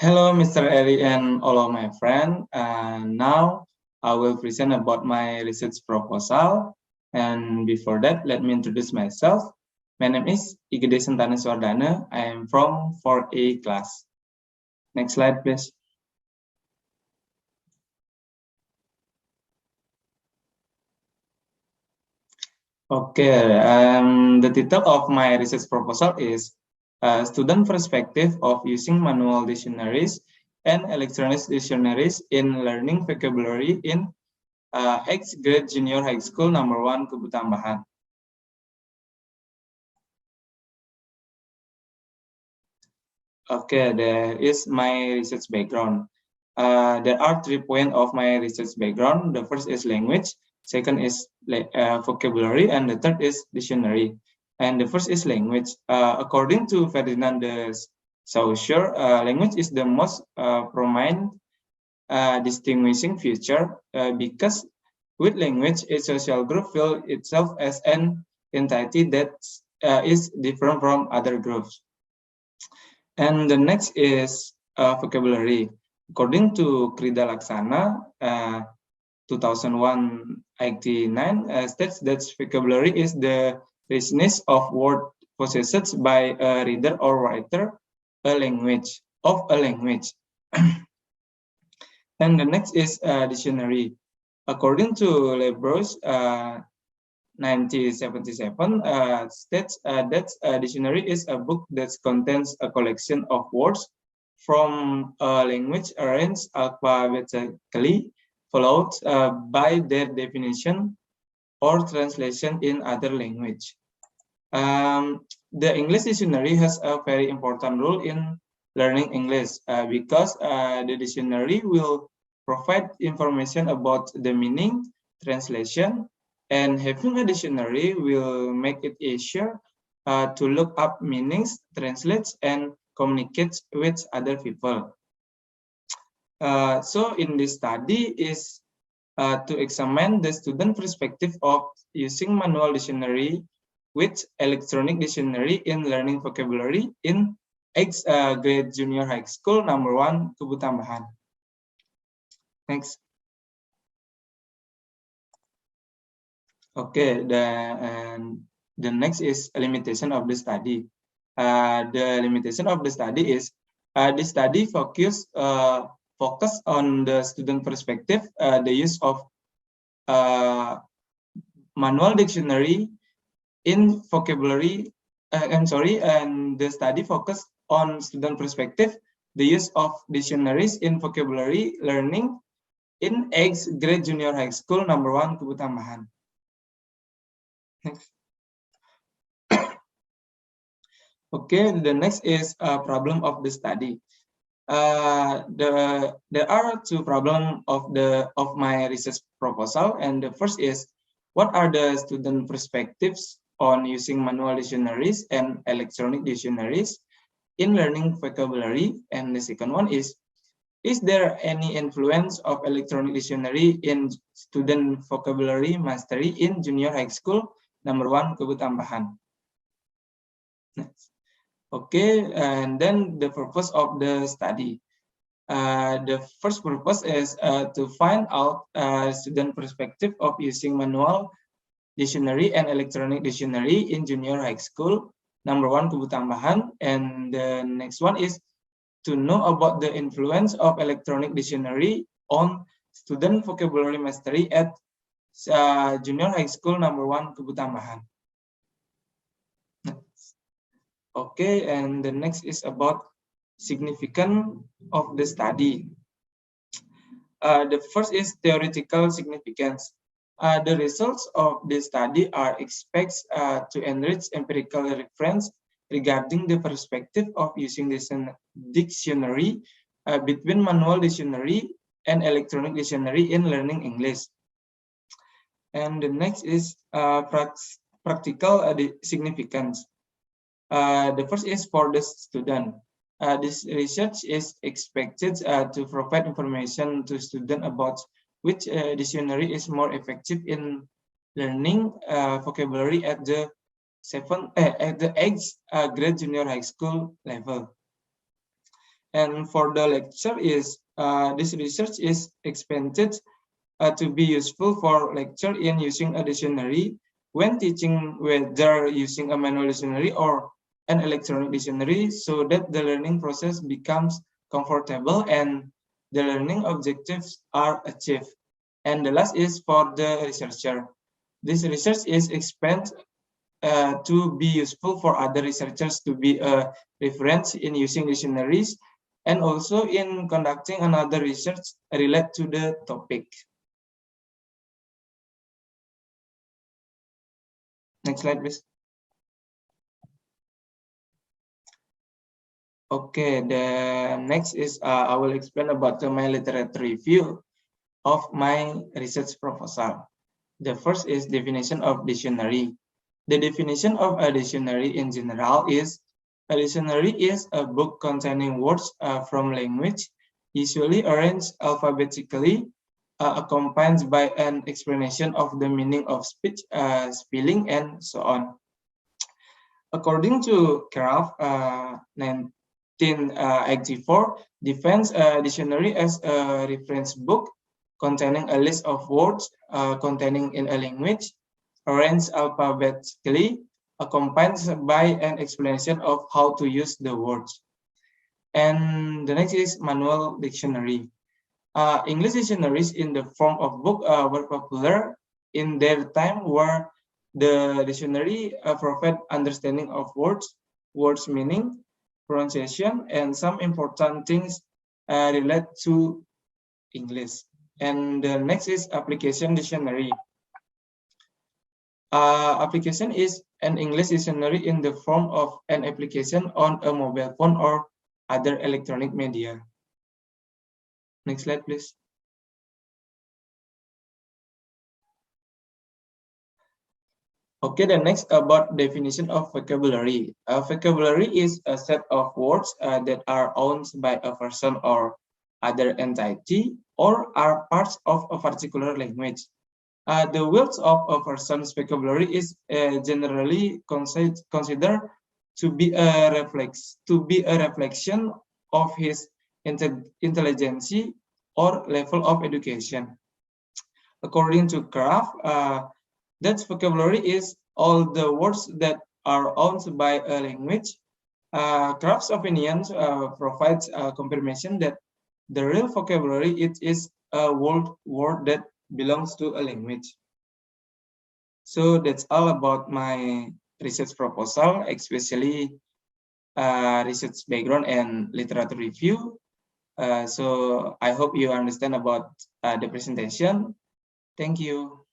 Hello, Mr. Eri and all of my friends. Now I will present about my research proposal. And before that, let me introduce myself. My name is Igede Sentana Swardana. I am from 4A class. Next slide, please. Okay, the title of my research proposal is Student Perspective of Using Manual Dictionaries and Electronic Dictionaries in Learning Vocabulary in X Grade Junior High School Number 1 Kubu Tambahan. Okay, there is my research background. There are 3 points of my research background. The first is language, second is vocabulary, and the third is dictionary. And the first is language. According to Ferdinand de Saussure, language is the most prominent distinguishing feature because with language, a social group feels itself as an entity that is different from other groups. And the next is vocabulary. According to Krida Laksana, 2001-89, states that vocabulary is the richness of word possessed by a reader or writer of a language. And the next is dictionary. According to Lebros, 1977 states that a dictionary is a book that contains a collection of words from a language arranged alphabetically, followed by their definition or translation in other language. The English dictionary has a very important role in learning English because the dictionary will provide information about the meaning, translation, and having a dictionary will make it easier to look up meanings, translate, and communicate with other people. So in this study is to examine the student perspective of using manual dictionary with electronic dictionary in learning vocabulary in X Grade Junior High School Number 1 Kubu Tambahan. Next. Okay, the next is a limitation of the study. The limitation of the study is the study focus on the student perspective, the use of manual dictionary in vocabulary. And the study focus on student perspective, the use of dictionaries in vocabulary learning in X Grade Junior High School Number 1 Kubu Tambahan. Next. Okay, the next is a problem of the study. There are 2 problems of my research proposal, and the first is what are the student perspectives on using manual dictionaries and electronic dictionaries in learning vocabulary, and the second one is there any influence of electronic dictionary in student vocabulary mastery in junior high school Number 1 Kubu Tambahan? Next. Okay, and then the purpose of the study. The first purpose is to find out student perspective of using manual dictionary and electronic dictionary in junior high school Number 1 Kubu Tambahan, and the next one is to know about the influence of electronic dictionary on student vocabulary mastery at junior high school Number 1 Kubu Tambahan. Okay, and the next is about significance of the study. The first is theoretical significance. The results of the study are expected to enrich empirical reference regarding the perspective of using this dictionary between manual dictionary and electronic dictionary in learning English. And the next is practical significance. The first is for the student. This research is expected to provide information to students about which dictionary is more effective in learning vocabulary at the 8th grade junior high school level. And for the lecture is, this research is expected to be useful for lecture in using a dictionary when teaching, whether using a manual dictionary or an electronic dictionary, so that the learning process becomes comfortable and the learning objectives are achieved. And the last is for the researcher. This research is expected to be useful for other researchers to be a reference in using dictionaries and also in conducting another research related to the topic. Next slide, please. Okay, the next is I will explain about my literature review of my research proposal. The first is definition of dictionary. The definition of a dictionary in general is, a dictionary is a book containing words from language, usually arranged alphabetically, accompanied by an explanation of the meaning of speech, spelling, and so on. According to Kraft, 1984, defines a dictionary as a reference book containing a list of words containing in a language, arranged alphabetically, accompanied by an explanation of how to use the words. And the next is manual dictionary. English dictionaries in the form of book were popular in their time, where the dictionary provide understanding of words meaning, pronunciation, and some important things related to English. And the next is application dictionary. Application is an English dictionary in the form of an application on a mobile phone or other electronic media. Next slide, please. Okay, the next about definition of vocabulary. Vocabulary is a set of words that are owned by a person or other entity or are parts of a particular language. The words of a person's vocabulary is generally considered to be a reflection of his intelligence or level of education. According to Kraft, that vocabulary is all the words that are owned by a language. Kraft's opinion provides confirmation that the real vocabulary is a word that belongs to a language. So that's all about my research proposal, especially research background and literature review. So I hope you understand about the presentation. Thank you.